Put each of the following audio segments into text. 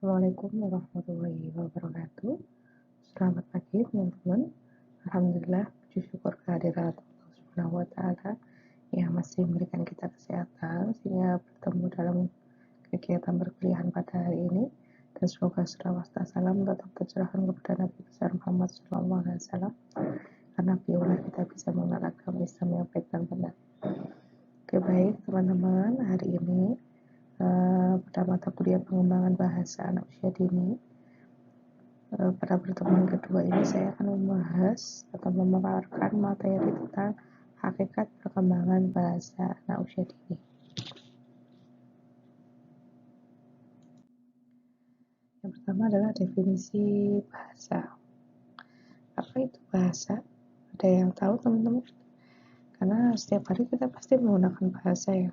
Assalamualaikum warahmatullahi wabarakatuh. Selamat pagi teman-teman. Alhamdulillah, puji syukur kehadirat Allah Subhanahu wa taala yang masih memberikan kita kesehatan sehingga bertemu dalam kegiatan perkuliahan pada hari ini, dan semoga selawat dan salam tetap tercurahkan kepada Nabi besar Muhammad SAW, karena beliaulah kita bisa mengenal agama Islam yang baik dan benar. Oke, baik teman-teman, hari ini pada mata kuliah pengembangan bahasa anak usia dini, pada pertemuan kedua ini saya akan membahas atau memaparkan materi tentang hakikat perkembangan bahasa anak usia dini. Yang pertama adalah definisi bahasa. Apa itu bahasa? Ada yang tahu teman-teman? Karena setiap hari kita pasti menggunakan bahasa ya.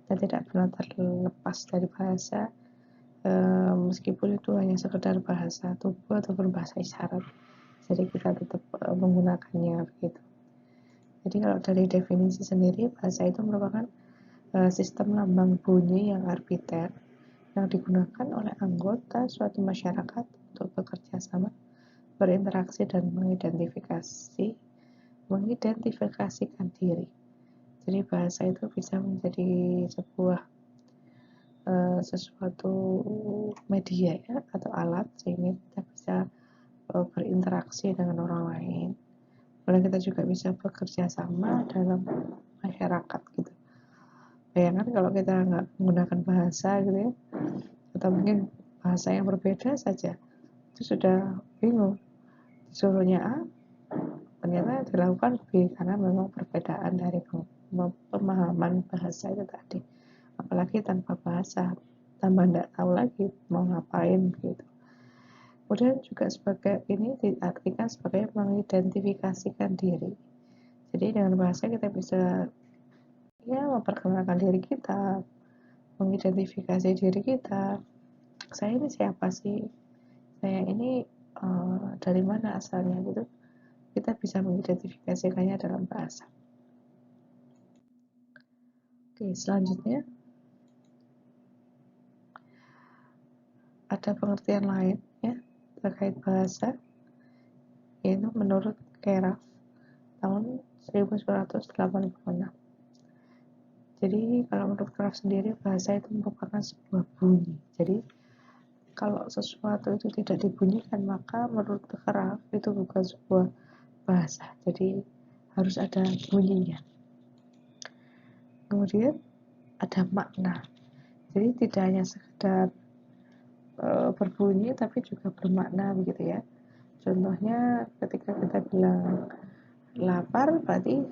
Kita tidak pernah terlepas dari bahasa, meskipun itu hanya sekedar bahasa tubuh ataupun bahasa isyarat. Jadi kita tetap menggunakannya begitu. Jadi kalau dari definisi sendiri, bahasa itu merupakan sistem lambang bunyi yang arbiter yang digunakan oleh anggota suatu masyarakat untuk bekerja sama, berinteraksi dan mengidentifikasikan diri. Jadi bahasa itu bisa menjadi sebuah sesuatu media ya, atau alat sehingga kita bisa berinteraksi dengan orang lain. Kemudian kita juga bisa bekerja sama dalam masyarakat gitu. Bayangkan kalau kita nggak menggunakan bahasa gitu ya, atau mungkin bahasa yang berbeda saja, itu sudah bingung. Disuruhnya A, ternyata dilakukan B, karena memang perbedaan dari pemahaman bahasa itu tadi. Apalagi tanpa bahasa, tambah nggak tahu lagi mau ngapain gitu. Kemudian juga sebagai ini diartikan sebagai mengidentifikasikan diri. Jadi dengan bahasa kita bisa ya memperkenalkan diri kita, mengidentifikasi diri kita. Saya ini siapa sih? Saya ini dari mana asalnya gitu. Kita bisa mengidentifikasikannya dalam bahasa. Oke, selanjutnya ada pengertian lain ya terkait bahasa, yaitu menurut Keraf tahun 1986. Jadi kalau menurut Keraf sendiri, bahasa itu merupakan sebuah bunyi. Jadi kalau sesuatu itu tidak dibunyikan, maka menurut Keraf itu bukan sebuah bahasa. Jadi harus ada bunyinya. Kemudian ada makna. Jadi tidak hanya sekedar berbunyi, tapi juga bermakna begitu ya. Contohnya ketika kita bilang lapar, berarti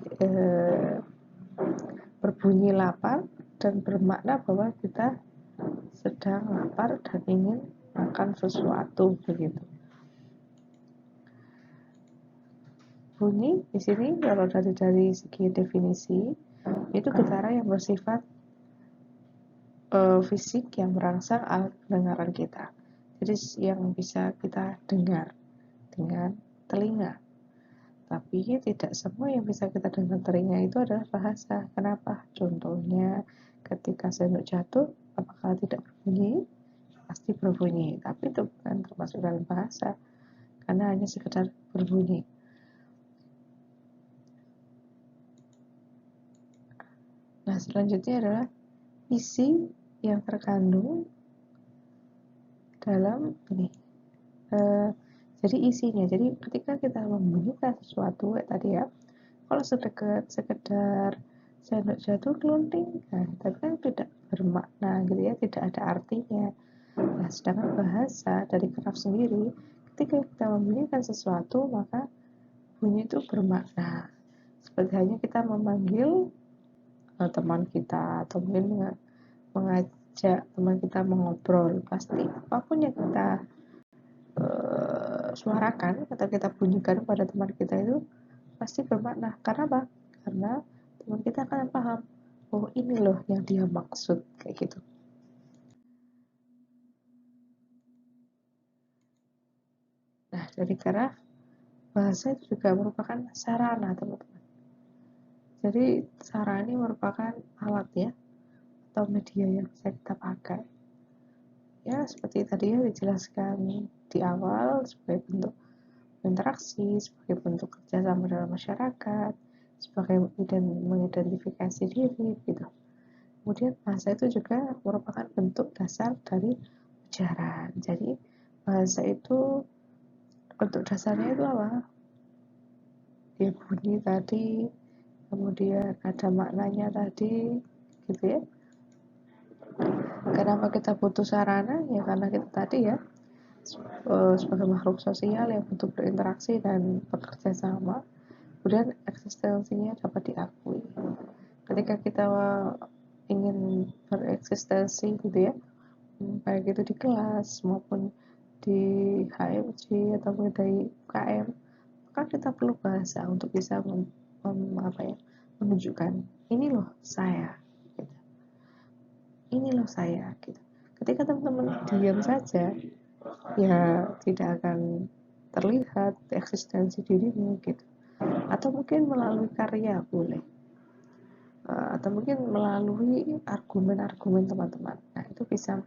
berbunyi lapar dan bermakna bahwa kita sedang lapar dan ingin makan sesuatu begitu. Bunyi di sini kalau dari segi definisi itu getaran yang bersifat fisik yang merangsang alat pendengaran kita. Jadi yang bisa kita dengar dengan telinga. Tapi tidak semua yang bisa kita dengar telinga itu adalah bahasa. Kenapa? Contohnya ketika sendok jatuh, apakah tidak berbunyi? Pasti berbunyi, tapi itu bukan termasuk dalam bahasa, karena hanya sekedar berbunyi. Nah, selanjutnya adalah isi yang terkandung dalam ini. Jadi isinya, jadi ketika kita membunyikan sesuatu tadi ya, kalau sekedar sendok jatuh kelunting, nah, tapi kan tidak bermakna gitu ya, tidak ada artinya. Nah, sedangkan bahasa dari Keraf sendiri, ketika kita membunyikan sesuatu, maka bunyi itu bermakna. Seperti hanya kita memanggil teman kita, atau mungkin mengajak teman kita mengobrol, pasti apapun yang kita suarakan atau kita bunyikan pada teman kita itu pasti bermakna. Karena apa? Karena teman kita akan paham, oh ini loh yang dia maksud, kayak gitu. Nah, dari Keraf, bahasa itu juga merupakan sarana teman-teman. Jadi sarana ini merupakan alat ya, atau media yang bisa kita pakai ya Ya, seperti tadi ya dijelaskan di awal, sebagai bentuk interaksi, sebagai bentuk kerjasama dalam masyarakat, sebagai mengidentifikasi diri gitu. Kemudian bahasa itu juga merupakan bentuk dasar dari ujaran. Jadi bahasa itu bentuk dasarnya itu apa? Dia bunyi tadi, kemudian ada maknanya tadi, gitu ya. Kenapa kita butuh sarana? Ya karena kita tadi ya sebagai makhluk sosial yang butuh berinteraksi dan bekerja sama, kemudian eksistensinya dapat diakui. Ketika kita ingin bereksistensi gitu ya, baik itu di kelas maupun di HMJ ataupun dari UKM, maka kita perlu bahasa untuk bisa menunjukkan ini loh saya, gitu. Ini loh saya, gitu. Ketika teman-teman diam saja, ya tidak akan terlihat eksistensi dirimu gitu. Atau mungkin melalui karya boleh, atau mungkin melalui argumen-argumen teman-teman. Nah, itu bisa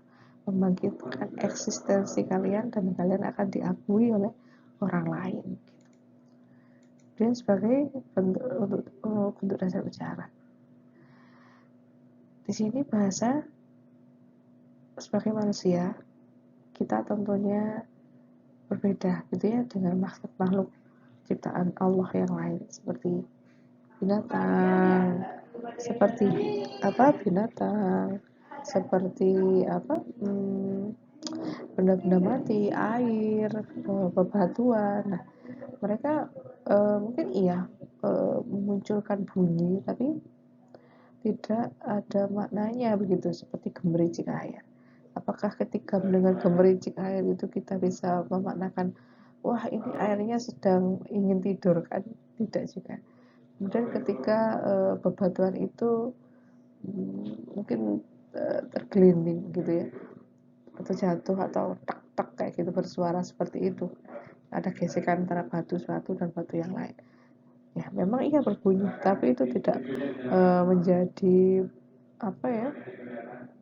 membangkitkan eksistensi kalian dan kalian akan diakui oleh orang lain gitu. Dan sebagai bentuk dasar ucapan. Di sini bahasa sebagai manusia kita tentunya berbeda gitu ya dengan makhluk ciptaan Allah yang lain seperti binatang, seperti benda-benda mati, air, bebatuan. Nah, mereka mungkin iya memunculkan bunyi, tapi tidak ada maknanya begitu, seperti gemericik air. Apakah ketika mendengar gemericik air itu kita bisa memaknakan, wah ini airnya sedang ingin tidur, kan? Tidak juga. Kemudian ketika bebatuan itu mungkin tergelinding gitu ya, atau jatuh atau tak-tak kayak gitu bersuara seperti itu, ada gesekan antara suatu dan batu yang lain. Ya memang iya berbunyi, tapi itu tidak menjadi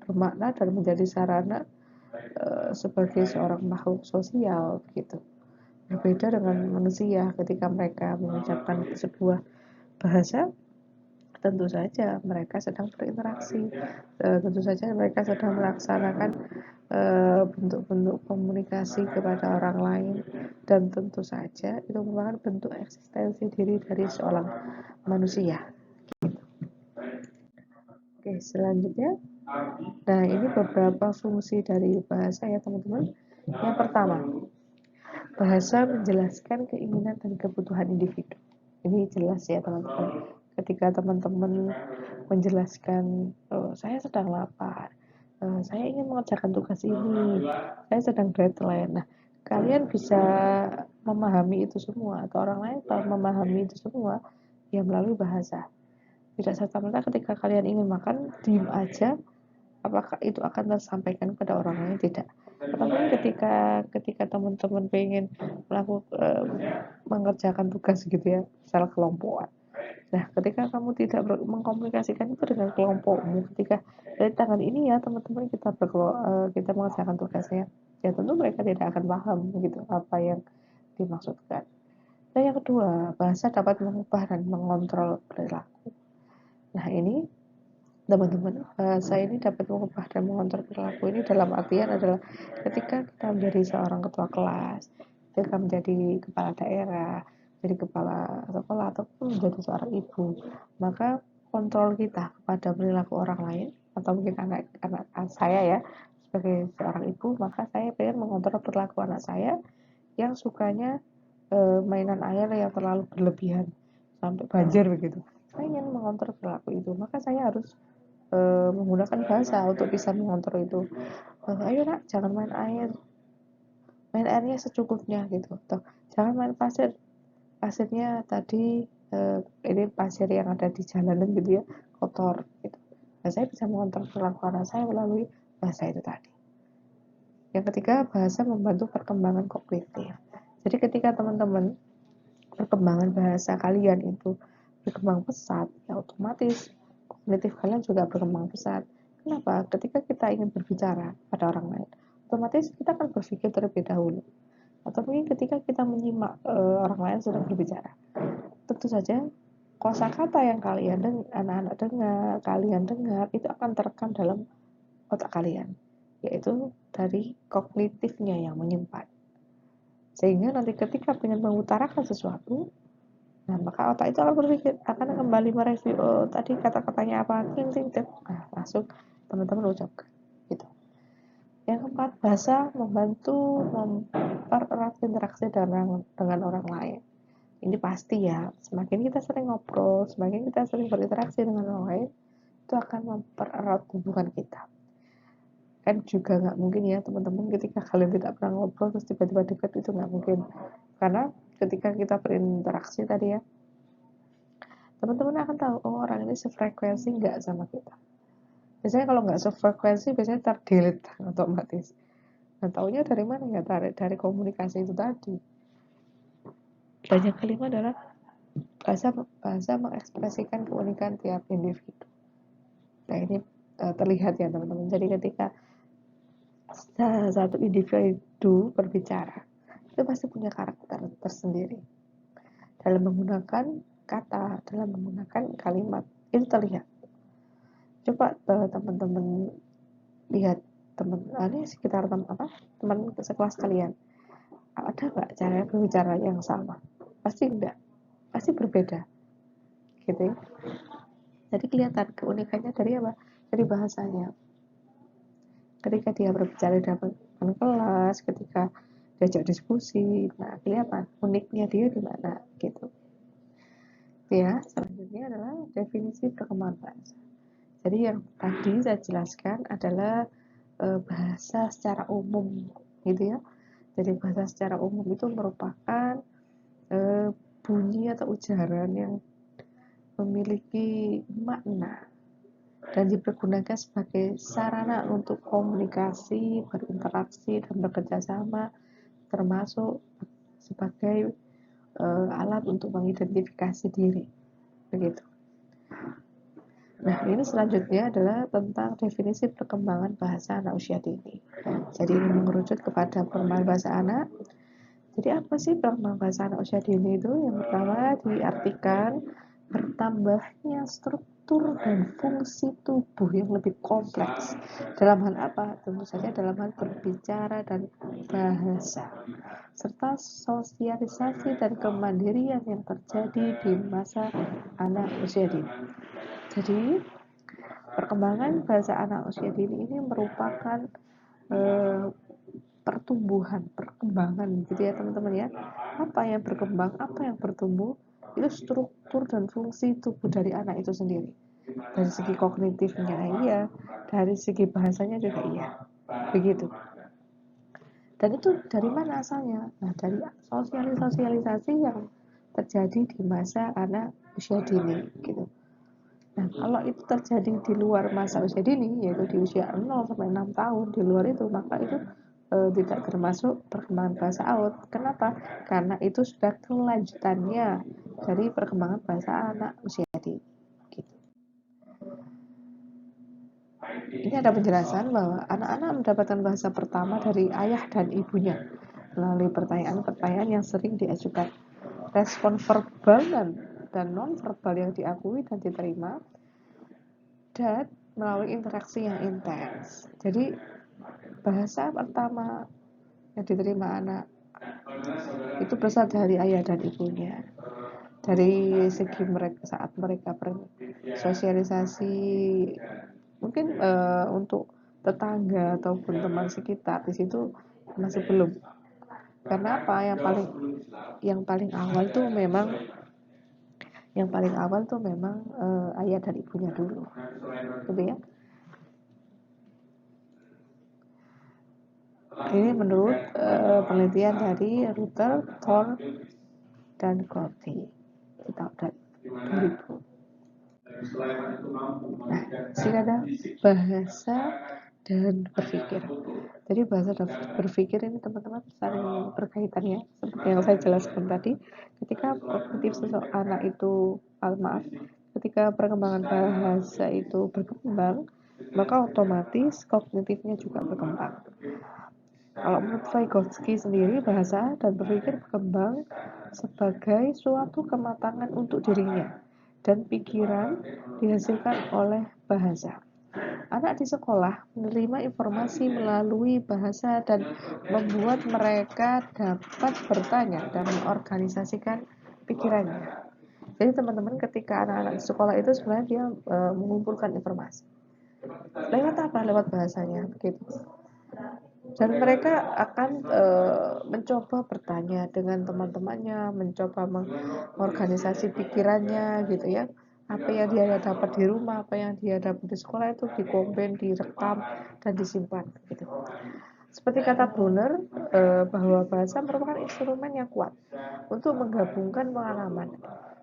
bermakna dan menjadi sarana sebagai seorang makhluk sosial gitu. Berbeda dengan manusia ketika mereka mengucapkan sebuah bahasa, tentu saja mereka sedang berinteraksi, tentu saja mereka sedang melaksanakan bentuk-bentuk komunikasi kepada orang lain, dan tentu saja itu merupakan bentuk eksistensi diri dari seorang manusia. Oke, selanjutnya, nah ini beberapa fungsi dari bahasa ya teman-teman. Yang pertama, bahasa menjelaskan keinginan dan kebutuhan individu. Ini jelas ya teman-teman. Ketika teman-teman menjelaskan, saya sedang lapar, saya ingin mengerjakan tugas ini, saya sedang deadline. Nah, kalian bisa memahami itu semua, atau orang lain memahami itu semua ya melalui bahasa. Tidak serta-merta ketika kalian ingin makan, diam aja, apakah itu akan tersampaikan kepada orang lain? Tidak. Tetapi ketika teman-teman pengen mengerjakan tugas gitu ya, secara kelompokan. Nah, ketika kamu tidak mengkomunikasikan itu dengan kelompokmu, ketika dari tangan ini ya teman-teman kita mengerjakan tugasnya, ya tentu mereka tidak akan paham gitu apa yang dimaksudkan. Dan yang kedua, bahasa dapat mengubah dan mengontrol perilaku. Nah, ini teman-teman, bahasa ini dapat mengubah dan mengontrol perilaku ini dalam artian adalah ketika kita menjadi seorang ketua kelas, ketika menjadi kepala daerah, jadi kepala sekolah, ataupun menjadi seorang ibu, maka kontrol kita kepada perilaku orang lain, atau mungkin anak saya ya, sebagai seorang ibu, maka saya pengen mengontrol perilaku anak saya yang sukanya mainan air yang terlalu berlebihan sampai banjir begitu. Saya ingin mengontrol perilaku itu, maka saya harus menggunakan bahasa untuk bisa mengontrol itu. Ayo nak, jangan main airnya secukupnya gitu. Atau jangan main pasirnya tadi ini pasir yang ada di jalanan gitu ya, kotor gitu. Nah, saya bisa mengontrol perilaku anak saya melalui bahasa itu tadi. Yang ketiga, bahasa membantu perkembangan kognitif. Jadi ketika teman-teman perkembangan bahasa kalian itu berkembang pesat, ya otomatis kognitif kalian juga berkembang pesat. Kenapa? Ketika kita ingin berbicara pada orang lain, otomatis kita akan berpikir terlebih dahulu. Atau mungkin ketika kita menyimak orang lain sedang berbicara, tentu saja kosakata yang anak-anak dengar, kalian dengar itu akan terekam dalam otak kalian, yaitu dari kognitifnya yang menyimpan. Sehingga nanti ketika ingin mengutarakan sesuatu, nah maka otak itu akan berpikir, akan kembali mereview, oh tadi kata-katanya apa, nah langsung teman-teman ucapkan gitu. Yang keempat, bahasa membantu mempererat interaksi dengan orang lain. Ini pasti ya, semakin kita sering ngobrol, semakin kita sering berinteraksi dengan orang lain, itu akan mempererat hubungan kita. Kan juga nggak mungkin ya teman-teman, ketika kalian tidak pernah ngobrol terus tiba-tiba dekat, itu nggak mungkin. Karena ketika kita berinteraksi tadi ya, teman-teman akan tahu, oh orang ini sefrekuensi nggak sama kita. Biasanya kalau nggak sefrekuensi, biasanya terdelete otomatis. Nah, taunya dari mana ya? Dari komunikasi itu tadi. Banyak kelima adalah bahasa mengekspresikan keunikan tiap individu. Nah, ini terlihat ya teman-teman. Jadi ketika satu individu berbicara, itu pasti punya karakter tersendiri. Dalam menggunakan kata, dalam menggunakan kalimat, itu terlihat. Coba teman-teman lihat ini sekitar teman sekelas kalian, ada nggak cara berbicara yang sama? Pasti enggak, pasti berbeda gitu ya. Jadi kelihatan keunikannya dari apa? Dari bahasanya. Ketika dia berbicara di depan kelas, ketika diajak diskusi, nah kelihatan uniknya dia di mana gitu. Ya, selanjutnya adalah definisi perkembangan bahasa. Jadi yang tadi saya jelaskan adalah bahasa secara umum gitu ya. Jadi bahasa secara umum itu merupakan bunyi atau ujaran yang memiliki makna dan dipergunakan sebagai sarana untuk komunikasi, berinteraksi, dan bekerja sama, termasuk sebagai alat untuk mengidentifikasi diri. Begitu. Nah, ini selanjutnya adalah tentang definisi perkembangan bahasa anak usia dini. Jadi ini mengerucut kepada perkembangan bahasa anak. Jadi apa sih perkembangan bahasa anak usia dini itu? Yang pertama diartikan bertambahnya struktur dan fungsi tubuh yang lebih kompleks. Dalam hal apa? Tentu saja dalam hal berbicara dan bahasa, serta sosialisasi dan kemandirian yang terjadi di masa anak usia dini. Jadi perkembangan bahasa anak usia dini ini merupakan perkembangan gitu ya teman-teman ya. Apa yang berkembang, apa yang bertumbuh, itu struktur dan fungsi tubuh dari anak itu sendiri. Dari segi kognitifnya iya, dari segi bahasanya juga iya. Begitu. Dan itu dari mana asalnya? Nah, dari sosialisasi yang terjadi di masa anak usia dini gitu. Nah, kalau itu terjadi di luar masa usia dini, yaitu di usia 0 sampai 6 tahun, di luar itu, maka itu tidak termasuk perkembangan bahasa AUD. Kenapa? Karena itu sudah kelanjutannya dari perkembangan bahasa anak usia dini. Gitu. Ini ada penjelasan bahwa anak-anak mendapatkan bahasa pertama dari ayah dan ibunya melalui pertanyaan-pertanyaan yang sering diajukan. Respon verbal dan non-verbal yang diakui dan diterima, dan melalui interaksi yang intens. Jadi bahasa pertama yang diterima anak itu berasal dari ayah dan ibunya. Dari segi mereka saat mereka bersosialisasi, mungkin untuk tetangga ataupun teman sekitar di situ masih belum. Karena apa? Yang paling awal tuh memang ayah dan ibunya dulu, gitu ya. Ini menurut penelitian dari Rutter, Thorne, dan Gordy tahun 2000. Nah, sini ada bahasa dan berpikir. Jadi bahasa dan berpikir ini teman-teman saling berkaitan ya, seperti yang saya jelaskan tadi. Ketika kognitif seseorang itu, ketika perkembangan bahasa itu berkembang, maka otomatis kognitifnya juga berkembang. Kalau menurut Vygotsky sendiri, bahasa dan berpikir berkembang sebagai suatu kematangan untuk dirinya, dan pikiran dihasilkan oleh bahasa. Anak di sekolah menerima informasi melalui bahasa dan membuat mereka dapat bertanya dan mengorganisasikan pikirannya. Jadi teman-teman, ketika anak-anak di sekolah itu sebenarnya dia mengumpulkan informasi. Lewat apa? Lewat bahasanya, begitu. Dan mereka akan mencoba bertanya dengan teman-temannya, mencoba mengorganisasi pikirannya gitu ya. Apa yang dia dapat di rumah, apa yang dia dapat di sekolah itu dikompen, direkam, dan disimpan gitu. Seperti kata Brunner, bahwa bahasa merupakan instrumen yang kuat untuk menggabungkan pengalaman,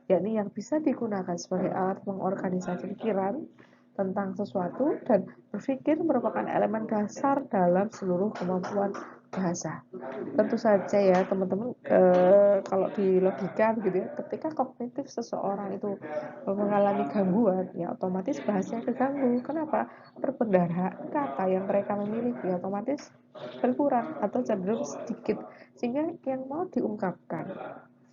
yakni yang bisa digunakan sebagai alat mengorganisasi pikiran tentang sesuatu, dan berpikir merupakan elemen dasar dalam seluruh kemampuan bahasa. Tentu saja ya teman-teman, kalau di logika gitu ya, ketika kognitif seseorang itu mengalami gangguan, ya otomatis bahasanya keganggu. Kenapa? Perbendaharaan kata yang mereka memiliki otomatis berkurang atau cenderung sedikit, sehingga yang mau diungkapkan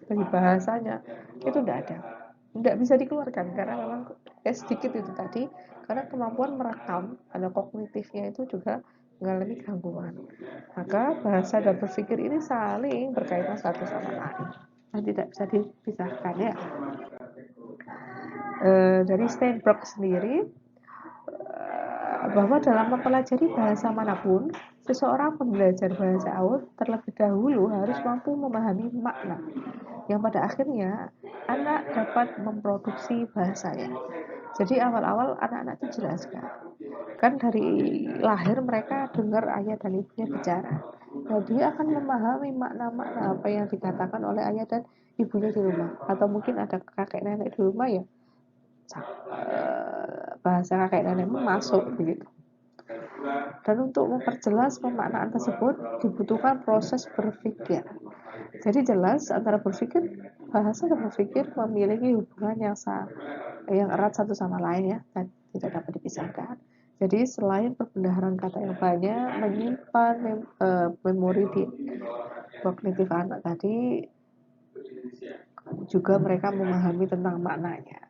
dari bahasanya itu tidak bisa dikeluarkan karena memang sedikit itu tadi, karena kemampuan merekam atau kognitifnya itu juga mengalami gangguan. Maka bahasa dan berpikir ini saling berkaitan satu sama lain dan tidak bisa dipisahkan ya. Dari Steinberg sendiri, bahwa dalam mempelajari bahasa manapun, seseorang pembelajar bahasa awal terlebih dahulu harus mampu memahami makna yang pada akhirnya anak dapat memproduksi bahasanya. Jadi awal-awal anak-anak itu jelas kan dari lahir mereka dengar ayah dan ibunya bicara. Nah, dia akan memahami makna-makna apa yang dikatakan oleh ayah dan ibunya di rumah, atau mungkin ada kakek nenek di rumah ya, bahasa kakek nenek masuk begitu. Dan untuk memperjelas pemaknaan tersebut dibutuhkan proses berpikir. Jadi jelas antara berpikir, bahasa dan berpikir memiliki hubungan yang erat satu sama lain ya, dan tidak dapat dipisahkan. Jadi selain perbendaharaan kata yang banyak, menyimpan memori di kognitif anak tadi, juga mereka memahami tentang maknanya.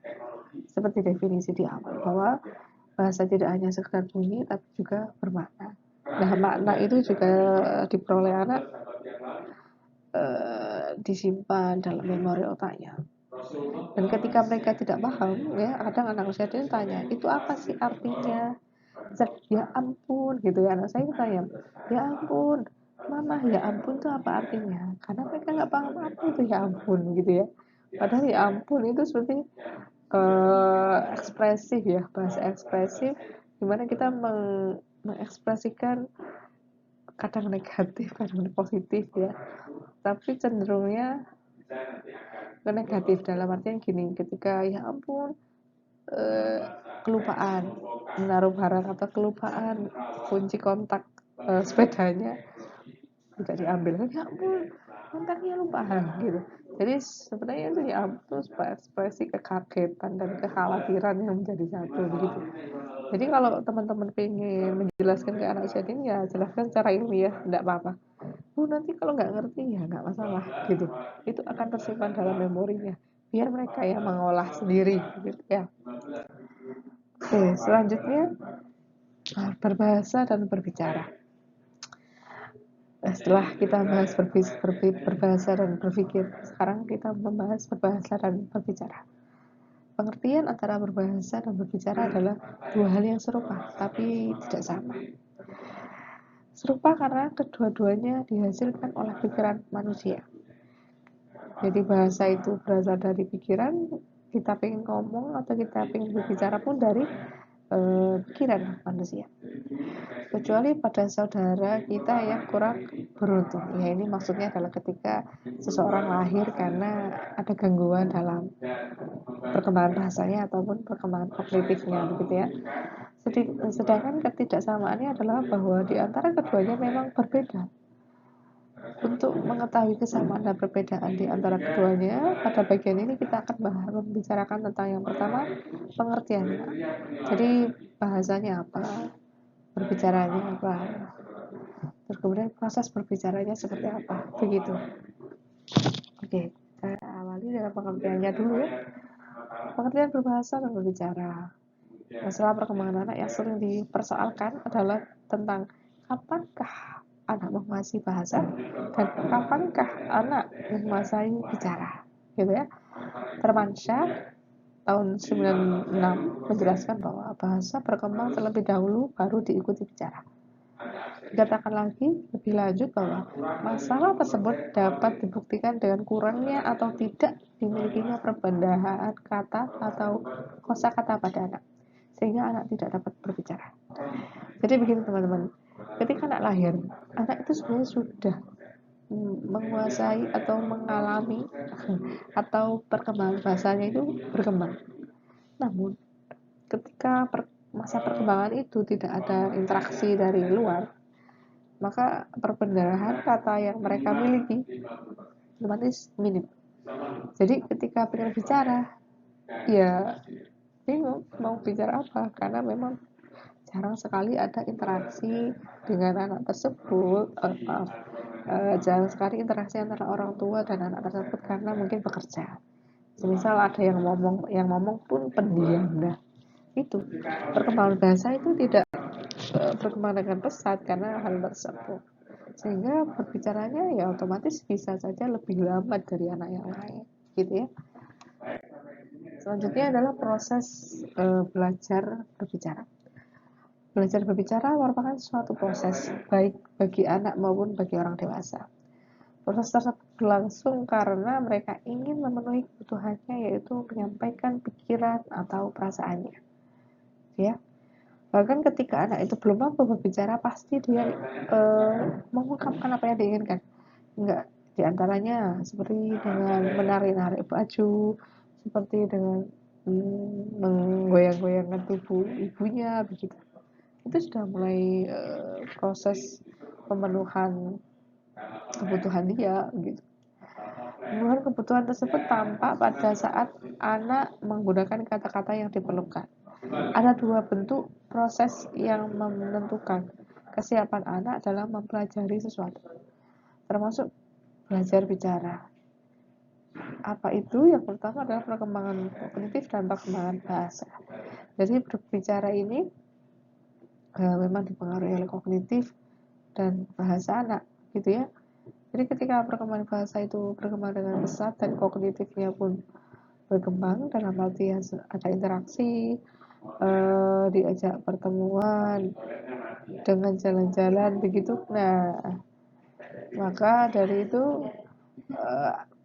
Seperti definisi di awal, bahwa bahasa tidak hanya sekedar bunyi tapi juga bermakna. Nah, makna itu juga diperoleh anak, disimpan dalam memori otaknya. Dan ketika mereka tidak paham ya, kadang anak usia dia tanya, itu apa sih artinya? Ya ampun gitu ya, anak saya tanya, ya ampun mama, ya ampun itu apa artinya? Karena mereka nggak paham apa itu ya ampun gitu ya. Padahal ya ampun itu seperti ekspresif ya, bahasa ekspresif, dimana kita mengekspresikan kadang negatif, kadang positif ya, tapi cenderungnya ke negatif. Dalam artian gini, ketika ya ampun kelupaan menaruh barang atau kelupaan kunci kontak sepedanya tidak diambil, kan ya ampun kontaknya lupa gitu. Jadi sebenarnya itu ya ampun ekspresi kekagetan dan kekhawatiran yang menjadi satu begitu. Jadi kalau teman-teman pengen menjelaskan ke anak usia ini ya jelaskan secara ilmiah, tidak apa-apa. Nanti kalau nggak ngerti ya nggak masalah gitu. Itu akan tersimpan dalam memorinya. Biar mereka yang mengolah sendiri gitu ya. Oke, selanjutnya berbahasa dan berbicara. Setelah kita bahas berbahasa dan berpikir, sekarang kita membahas berbahasa dan berbicara. Pengertian antara berbahasa dan berbicara adalah dua hal yang serupa, tapi tidak sama. Serupa karena kedua-duanya dihasilkan oleh pikiran manusia. Jadi bahasa itu berasal dari pikiran, kita pengen ngomong atau kita pengen berbicara pun dari pikiran manusia. Kecuali pada saudara kita yang kurang beruntung. Ya, ini maksudnya adalah ketika seseorang lahir karena ada gangguan dalam perkembangan bahasanya ataupun perkembangan kognitifnya begitu ya. Sedangkan ketidaksamaannya adalah bahwa di antara keduanya memang berbeda. Untuk mengetahui kesamaan dan perbedaan di antara keduanya, pada bagian ini kita akan membicarakan tentang yang pertama, pengertiannya. Jadi bahasanya apa, berbicaranya apa. Terus kemudian proses berbicaranya seperti apa, begitu. Oke, kita awali dengan pengertiannya dulu ya. Pengertian berbahasa dan berbicara. Masalah perkembangan anak yang sering dipersoalkan adalah tentang kapankah anak menguasai bahasa dan kapankah anak menguasai bicara, gitu ya. Termansyah tahun 96 menjelaskan bahwa bahasa berkembang terlebih dahulu baru diikuti bicara. Dikatakan lagi lebih lanjut bahwa masalah tersebut dapat dibuktikan dengan kurangnya atau tidak dimilikinya perbendaharaan kata atau kosakata pada anak, sehingga anak tidak dapat berbicara. Jadi begini teman-teman, ketika anak lahir, anak itu sebenarnya sudah menguasai atau mengalami atau perkembangan bahasanya itu berkembang. Namun ketika masa perkembangan itu tidak ada interaksi dari luar, maka perbedaan kata yang mereka miliki otomatis minim. Jadi ketika pengen bicara, ya bingung mau bicara apa, karena memang jarang sekali ada interaksi dengan anak tersebut. Jarang sekali interaksi antara orang tua dan anak tersebut karena mungkin bekerja. Semisal ada yang ngomong pun pendiam. Nah, itu perkembangan bahasa itu tidak berkembang dengan pesat karena hal tersebut, sehingga berbicaranya ya otomatis bisa saja lebih lambat dari anak yang lain, gitu ya. Selanjutnya adalah proses belajar berbicara. Belajar berbicara merupakan suatu proses baik bagi anak maupun bagi orang dewasa. Proses tersebut berlangsung karena mereka ingin memenuhi kebutuhannya, yaitu menyampaikan pikiran atau perasaannya, ya. Bahkan ketika anak itu belum mampu berbicara, pasti dia mengungkapkan apa yang diinginkan. Enggak, diantaranya seperti dengan menarik-narik baju, seperti dengan menggoyang-goyangkan tubuh ibunya, begitu. Itu sudah mulai proses pemenuhan kebutuhan dia, gitu. Pemenuhan kebutuhan tersebut tampak pada saat anak menggunakan kata-kata yang diperlukan. Ada dua bentuk proses yang menentukan kesiapan anak dalam mempelajari sesuatu, termasuk belajar bicara. Apa itu? Yang pertama adalah perkembangan kognitif dan perkembangan bahasa. Jadi berbicara ini memang dipengaruhi oleh kognitif dan bahasa anak, gitu ya. Jadi ketika perkembangan bahasa itu berkembang dengan pesat dan kognitifnya pun berkembang, dalam arti ada interaksi, diajak pertemuan, dengan jalan-jalan begitu. Nah, maka dari itu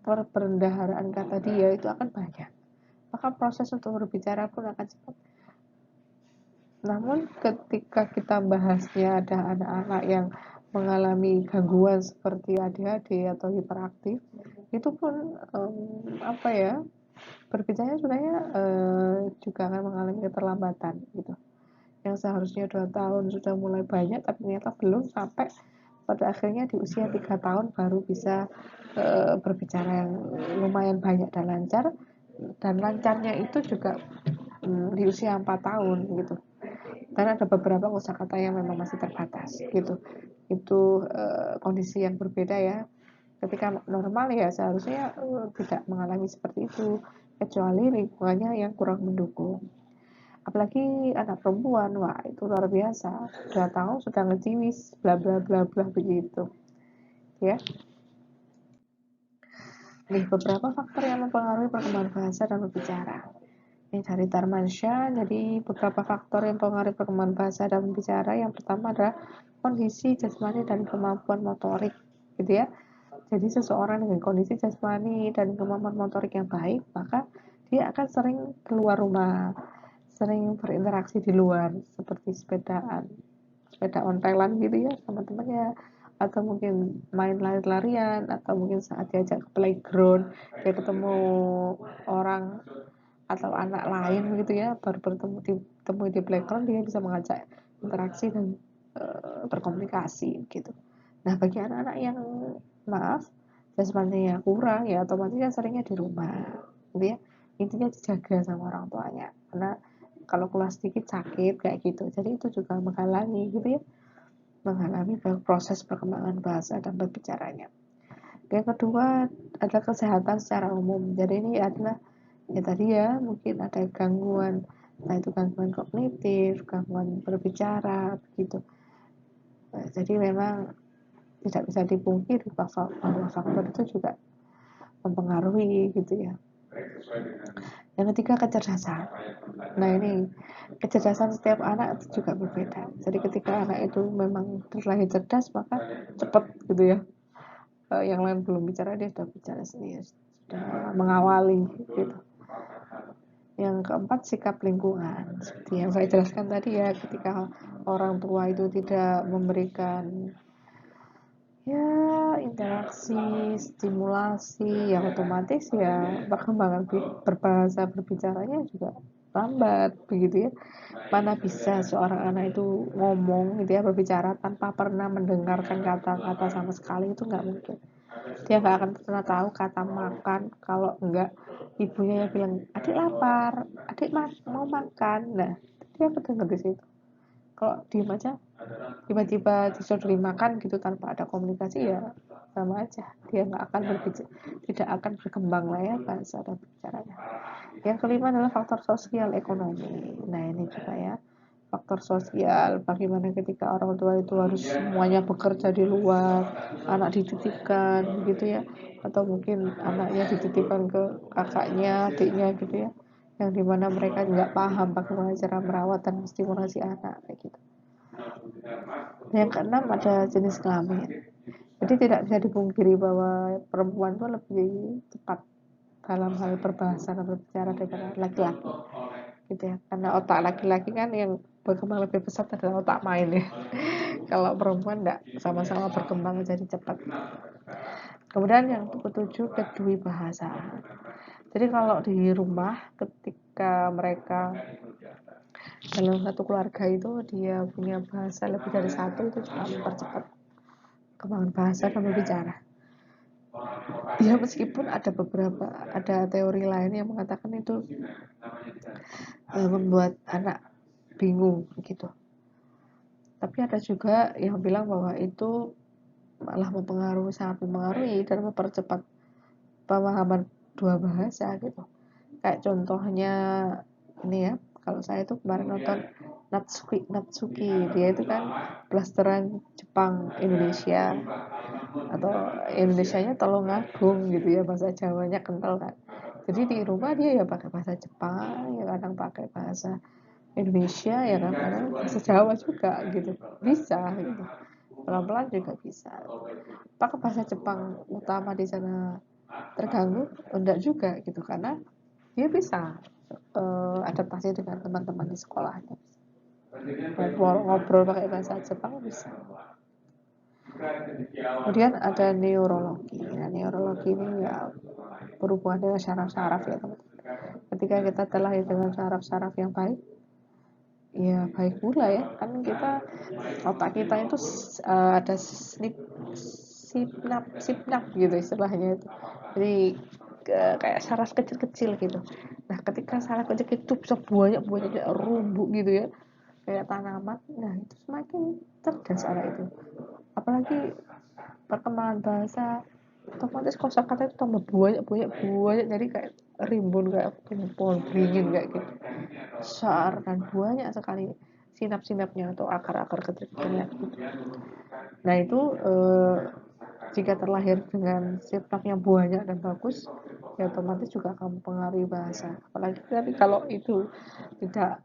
perbendaharaan kata dia itu akan banyak. Maka proses untuk berbicara pun akan cepat. Namun ketika kita bahasnya ada anak-anak yang mengalami gangguan seperti ADHD atau hiperaktif, itu pun berbicaranya sebenarnya juga akan mengalami keterlambatan gitu. Yang seharusnya 2 tahun sudah mulai banyak, tapi ternyata belum, sampai pada akhirnya di usia 3 tahun baru bisa berbicara yang lumayan banyak dan lancar. Dan lancarnya itu juga di usia 4 tahun gitu. Karena ada beberapa kosakata yang memang masih terbatas gitu. Itu kondisi yang berbeda ya. Ketika normal ya seharusnya tidak mengalami seperti itu, kecuali lingkungannya yang kurang mendukung. Apalagi anak perempuan, wah itu luar biasa, 2 tahun sudah ngeciwis, bla bla bla bla begitu, ya. Nih beberapa faktor yang mempengaruhi perkembangan bahasa dan berbicara. Ini dari Tarmansyah, jadi beberapa faktor yang mempengaruhi perkembangan bahasa dan berbicara. Yang pertama adalah kondisi jasmani dan kemampuan motorik, gitu ya. Jadi seseorang dengan kondisi jasmani dan kemampuan motorik yang baik, maka dia akan sering keluar rumah, sering berinteraksi di luar, seperti sepeda ontelan gitu ya sama temannya, atau mungkin main lari-larian, atau mungkin saat diajak ke playground, dia ketemu orang atau anak lain gitu ya, baru bertemu di playground, dia bisa mengajak interaksi dan berkomunikasi gitu. Nah bagi anak-anak yang jasmaninya kurang, ya otomatis kan seringnya di rumah gitu ya, intinya dijaga sama orang tuanya, karena kalau keluar sedikit sakit kayak gitu, jadi itu juga menghalangi gitu ya. mengalami proses perkembangan bahasa dan berbicaranya. Yang kedua adalah kesehatan secara umum. Jadi ini adalah ya tadi ya mungkin ada gangguan, entah itu gangguan kognitif, gangguan berbicara begitu. Jadi memang tidak bisa dipungkiri bahwa faktor itu juga mempengaruhi gitu ya. Yang ketiga kecerdasan. Nah ini kecerdasan setiap anak itu juga berbeda. Jadi ketika anak itu memang terlahir cerdas maka cepat gitu ya. Yang lain belum bicara dia sudah bicara sendiri, sudah mengawali gitu. Yang keempat sikap lingkungan. Seperti yang saya jelaskan tadi ya, ketika orang tua itu tidak memberikan ya interaksi, stimulasi, yang otomatis ya perkembangan berbahasa berbicaranya juga lambat begitu ya. Mana bisa seorang anak itu ngomong gitu ya, berbicara tanpa pernah mendengarkan kata-kata sama sekali, itu nggak mungkin. Dia nggak akan pernah tahu kata makan kalau enggak ibunya yang bilang adik lapar, adik mau makan. Nah dia kedengar di situ. Kalau diem aja tiba-tiba disuruh dimakan gitu tanpa ada komunikasi ya sama aja, dia nggak akan berbicara, tidak akan berkembang lah ya bahasa dan bicaranya. Yang kelima adalah faktor sosial ekonomi. Nah ini juga ya, faktor sosial, bagaimana ketika orang tua itu harus semuanya bekerja di luar, anak dititipkan gitu ya, atau mungkin anaknya dititipkan ke kakaknya, adiknya gitu ya, yang dimana mereka nggak paham bagaimana cara merawat dan menstimulasi anak kayak gitu. Yang keenam ada jenis kelamin. Jadi tidak bisa dipungkiri bahwa perempuan itu lebih cepat dalam hal berbahasa dan berbicara daripada laki-laki gitu ya, karena otak laki-laki kan yang berkembang lebih pesat adalah otak main ya. Kalau perempuan enggak, sama-sama berkembang jadi cepat. Kemudian yang ketujuh kedui bahasa. Jadi kalau di rumah ketika mereka dalam satu keluarga itu dia punya bahasa lebih dari satu, itu juga mempercepat kembangan bahasa dan berbicara. Ya meskipun ada teori lain yang mengatakan itu membuat anak bingung gitu. Tapi ada juga yang bilang bahwa itu malah sangat mempengaruhi dan mempercepat pemahaman dua bahasa gitu. Kayak contohnya ini ya, kalau saya tuh kemarin nonton Natsuki, dia itu kan blasteran Jepang Indonesia, atau Indonesianya Tulungagung gitu ya, bahasa Jawanya kental kan. Jadi di rumah dia ya pakai bahasa Jepang, ya kadang pakai bahasa Indonesia, ya kadang bahasa Jawa juga gitu, bisa gitu, pelan-pelan juga bisa. Apakah bahasa Jepang utama di sana terganggu? Enggak juga gitu, karena dia bisa adaptasi dengan teman-teman di sekolahnya, ngobrol pakai bahasa Jepang bisa. Kemudian ada neurologi. Nah, neurologi ini ya berhubungan dengan syaraf-syaraf ya teman-teman. Ketika kita terlahir dengan syaraf-syaraf yang baik, ya baik pula ya, kan kita otak kita itu ada sipnap gitu istilahnya itu. Jadi kayak saraf kecil-kecil gitu. Nah ketika saraf kecil itu bisa banyak rumbu gitu ya, kayak tanaman. Nah itu semakin cerdas anak itu. Apalagi perkembangan bahasa, otomatis kosakata itu tambah banyak, jadi kayak rimbun, kayak pohon beringin kayak gitu, besar dan banyak sekali sinap-sinapnya atau akar-akar kecil-kecilnya gitu. Nah itu jika terlahir dengan sinap yang banyak dan bagus, ya otomatis juga akan mempengaruhi bahasa. Apalagi tapi kalau itu tidak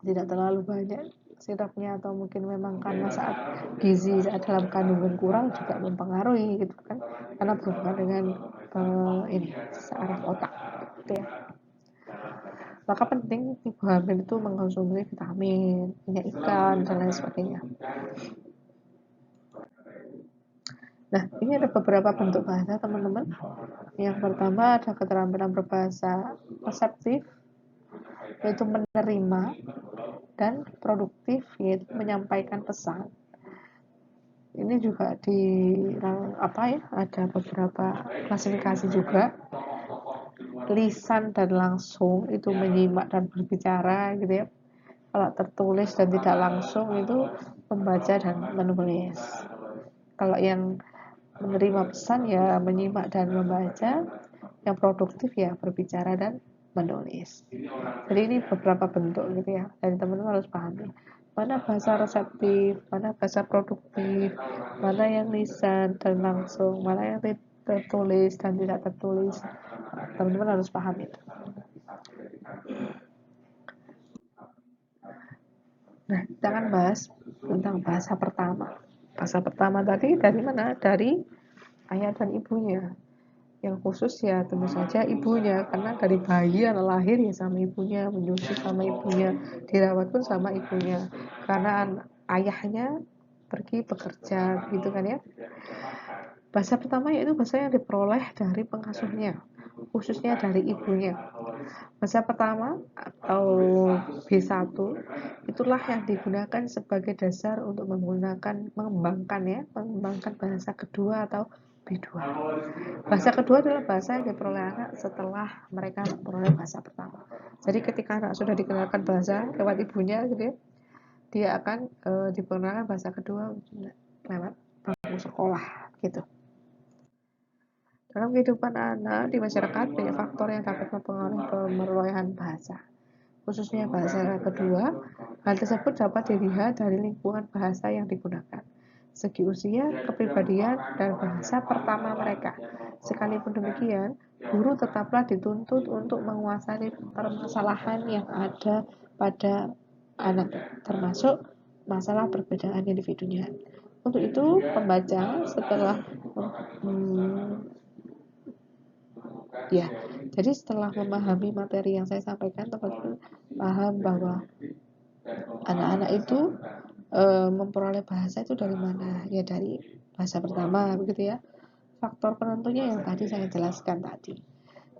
tidak terlalu banyak sirapnya, atau mungkin memang karena saat gizi dalam kandungan kurang juga mempengaruhi gitu kan, karena berhubungan dengan ini saraf otak gitu ya. Maka penting ibu hamil itu mengkonsumsi vitamin, minyak ikan dan lain sebagainya. Nah ini ada beberapa bentuk bahasa teman-teman. Yang pertama ada keterampilan berbahasa reseptif, yaitu menerima, dan produktif, yaitu menyampaikan pesan. Ini juga ada beberapa klasifikasi juga. Lisan dan langsung, itu menyimak dan berbicara gitu ya. Kalau tertulis dan tidak langsung itu membaca dan menulis. Kalau yang menerima pesan ya menyimak dan membaca, yang produktif ya berbicara dan menulis. Jadi ini beberapa bentuk gitu ya, dan teman-teman harus pahami mana bahasa reseptif, mana bahasa produktif, mana yang lisan dan langsung, mana yang tertulis dan tidak tertulis. Teman-teman harus paham itu. Nah, kita akan bahas tentang bahasa pertama. Bahasa pertama tadi dari mana? Dari ayah dan ibunya. Yang khusus ya tentu saja ibunya, karena dari bayi anak lahir ya sama ibunya, menyusu sama ibunya, dirawat pun sama ibunya, karena ayahnya pergi bekerja gitu kan ya. Bahasa pertama yaitu bahasa yang diperoleh dari pengasuhnya, khususnya dari ibunya. Bahasa pertama atau B1 itulah yang digunakan sebagai dasar untuk mengembangkan bahasa kedua atau B2. Bahasa kedua adalah bahasa yang diperoleh anak setelah mereka memperoleh bahasa pertama. Jadi ketika anak sudah dikenalkan bahasa lewat ibunya gitu ya, dia akan diperkenalkan bahasa kedua lewat bangku sekolah gitu. Dalam kehidupan anak di masyarakat banyak faktor yang dapat mempengaruhi pemerolehan bahasa, khususnya bahasa kedua. Hal tersebut dapat dilihat dari lingkungan bahasa yang digunakan, segi usia, kepribadian, dan bahasa pertama mereka. Sekalipun demikian, guru tetaplah dituntut untuk menguasai permasalahan yang ada pada anak, termasuk masalah perbedaan individunya. Untuk itu, pembaca setelah jadi setelah memahami materi yang saya sampaikan, teman-teman paham bahwa anak-anak itu memperoleh bahasa itu dari mana? Ya dari bahasa pertama, begitu ya. Faktor penentunya yang tadi saya jelaskan tadi.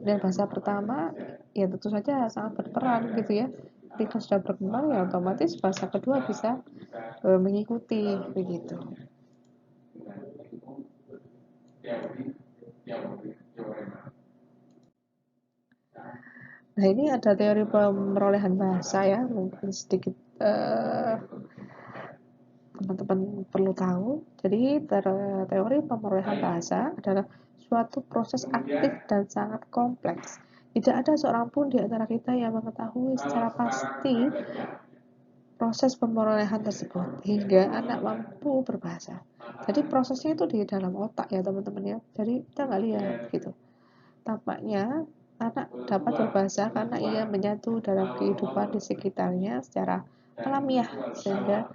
Dan bahasa pertama ya tentu saja sangat berperan gitu ya. Ketika sudah berkembang ya otomatis bahasa kedua bisa mengikuti begitu. Nah, ini ada teori pemerolehan bahasa ya, mungkin sedikit teman-teman perlu tahu. Jadi teori pemerolehan bahasa adalah suatu proses aktif dan sangat kompleks. Tidak ada seorang pun di antara kita yang mengetahui secara pasti proses pemerolehan tersebut hingga anak mampu berbahasa. Jadi prosesnya itu di dalam otak ya teman-teman ya. Jadi kita nggak lihat gitu. Tampaknya anak dapat berbahasa karena ia menyatu dalam kehidupan di sekitarnya secara alamiah sehingga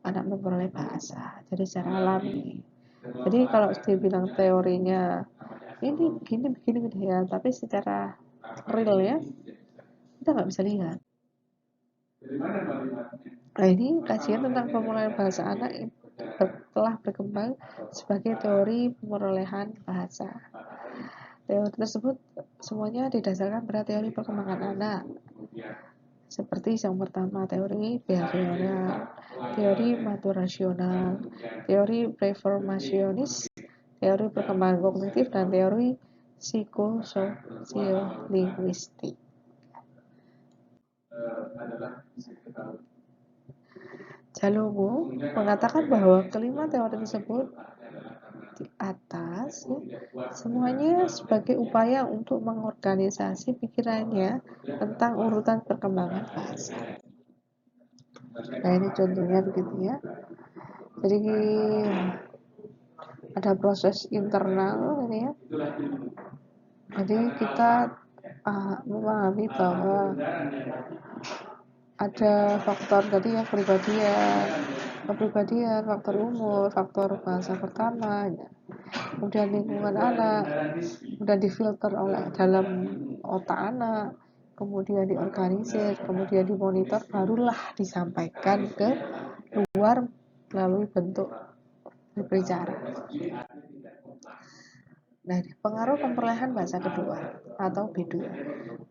anak memperoleh bahasa. Jadi secara alami. Jadi kalau dibilang teorinya ini begini ya, tapi secara real ya kita nggak bisa lihat. Nah, ini kajian tentang pemerolehan bahasa anak telah berkembang sebagai teori pemerolehan bahasa. Teori tersebut semuanya didasarkan pada teori perkembangan anak. Seperti yang pertama, teori behavioral, teori maturasional, teori preformasionis, teori perkembangan kognitif, dan teori psikososiolinguistik. Jalungu mengatakan bahwa kelima teori tersebut di atas semuanya sebagai upaya untuk mengorganisasi pikirannya tentang urutan perkembangan bahasa. Nah, ini contohnya begitu ya. Jadi ada proses internal ini ya. Jadi kita memahami bahwa ada faktor tadi ya, kepribadian, faktor umur, faktor bahasa pertama, ya. Kemudian lingkungan anak, kemudian difilter oleh dalam otak anak, kemudian diorganisir, kemudian dimonitor, barulah disampaikan ke luar melalui bentuk berbicara. Nah, pengaruh pemerolehan bahasa kedua atau B2.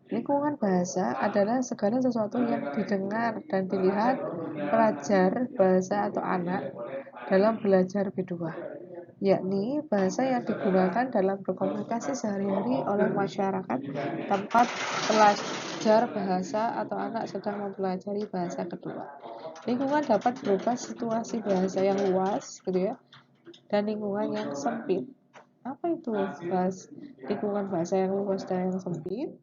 Lingkungan bahasa adalah segala sesuatu yang didengar dan dilihat pelajar bahasa atau anak dalam belajar B2. yakni bahasa yang digunakan dalam berkomunikasi sehari-hari oleh masyarakat tempat pelajar bahasa atau anak sedang mempelajari bahasa kedua. Lingkungan dapat berupa situasi bahasa yang luas, gitu ya, dan lingkungan yang sempit. Apa itu lingkungan bahasa yang luas dan yang sempit?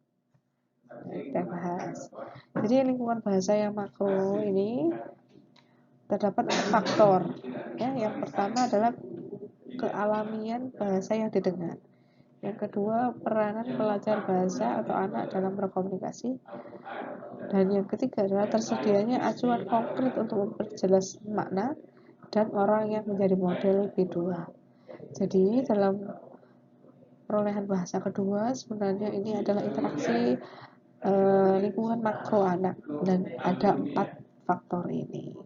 Kita bahas. Jadi lingkungan bahasa yang makro ini terdapat faktor. Ya, yang pertama adalah kealamian bahasa yang didengar. Yang kedua, peranan pelajar bahasa atau anak dalam berkomunikasi. Dan yang ketiga adalah tersedianya acuan konkret untuk memperjelas makna dan orang yang menjadi model B2. Jadi dalam perolehan bahasa kedua sebenarnya ini adalah interaksi lingkungan makro anak, dan ada 4 faktor ini.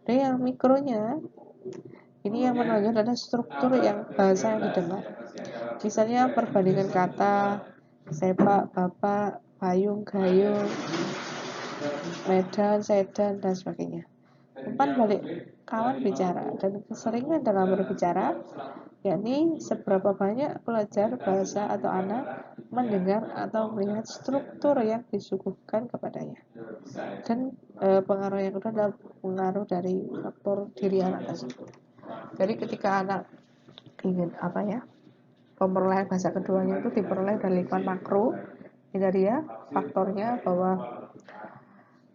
Dan yang mikronya ini yang menonjol adalah struktur yang bahasa yang didengar. Misalnya perbandingan kata, sepak, bapak, payung, gayung, medan, sedan, dan sebagainya. Umpan balik kawan bicara dan keseringan dalam berbicara, yakni seberapa banyak pelajar bahasa atau anak mendengar atau melihat struktur yang disuguhkan kepadanya. Dan pengaruh yang kedua adalah pengaruh dari faktor diri anak tersebut. Jadi ketika anak ingin pemerolehan bahasa keduanya itu diperoleh dari lingkungan makro, dari faktornya bahwa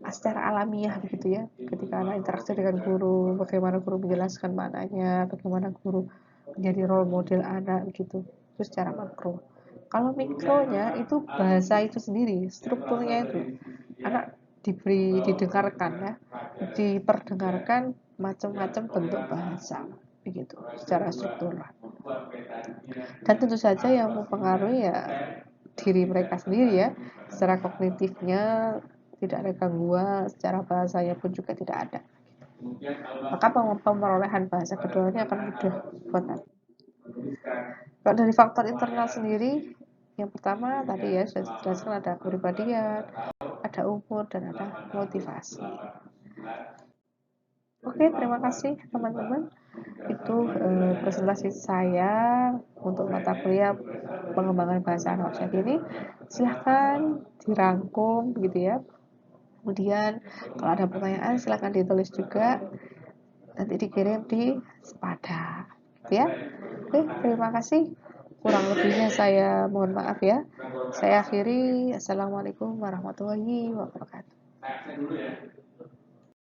secara alamiah begitu ya, ketika anak interaksi dengan guru, bagaimana guru menjelaskan maknanya, bagaimana guru menjadi role model anak gitu, itu secara makro. Kalau mikronya itu bahasa itu sendiri, strukturnya itu anak didengarkan ya, diperdengarkan macam-macam bentuk bahasa begitu secara struktural. Dan tentu saja yang mempengaruhi ya diri mereka sendiri ya, secara kognitifnya tidak ada gangguan, secara bahasanya pun juga tidak ada. Maka pemerolehan bahasa keduanya akan mudah buat Anda. Kalau dari faktor internal sendiri, yang pertama tadi ya sudah dijelaskan, ada kepribadian, ada umur, dan ada motivasi. Oke, terima kasih teman-teman. Itu presentasi saya untuk mata kuliah pengembangan bahasa anak usia dini. Silahkan dirangkum begitu ya. Kemudian kalau ada pertanyaan silahkan ditulis juga, nanti dikirim di Sepada gitu ya. Oke, terima kasih. Kurang lebihnya saya mohon maaf ya. Saya akhiri. Assalamualaikum warahmatullahi wabarakatuh.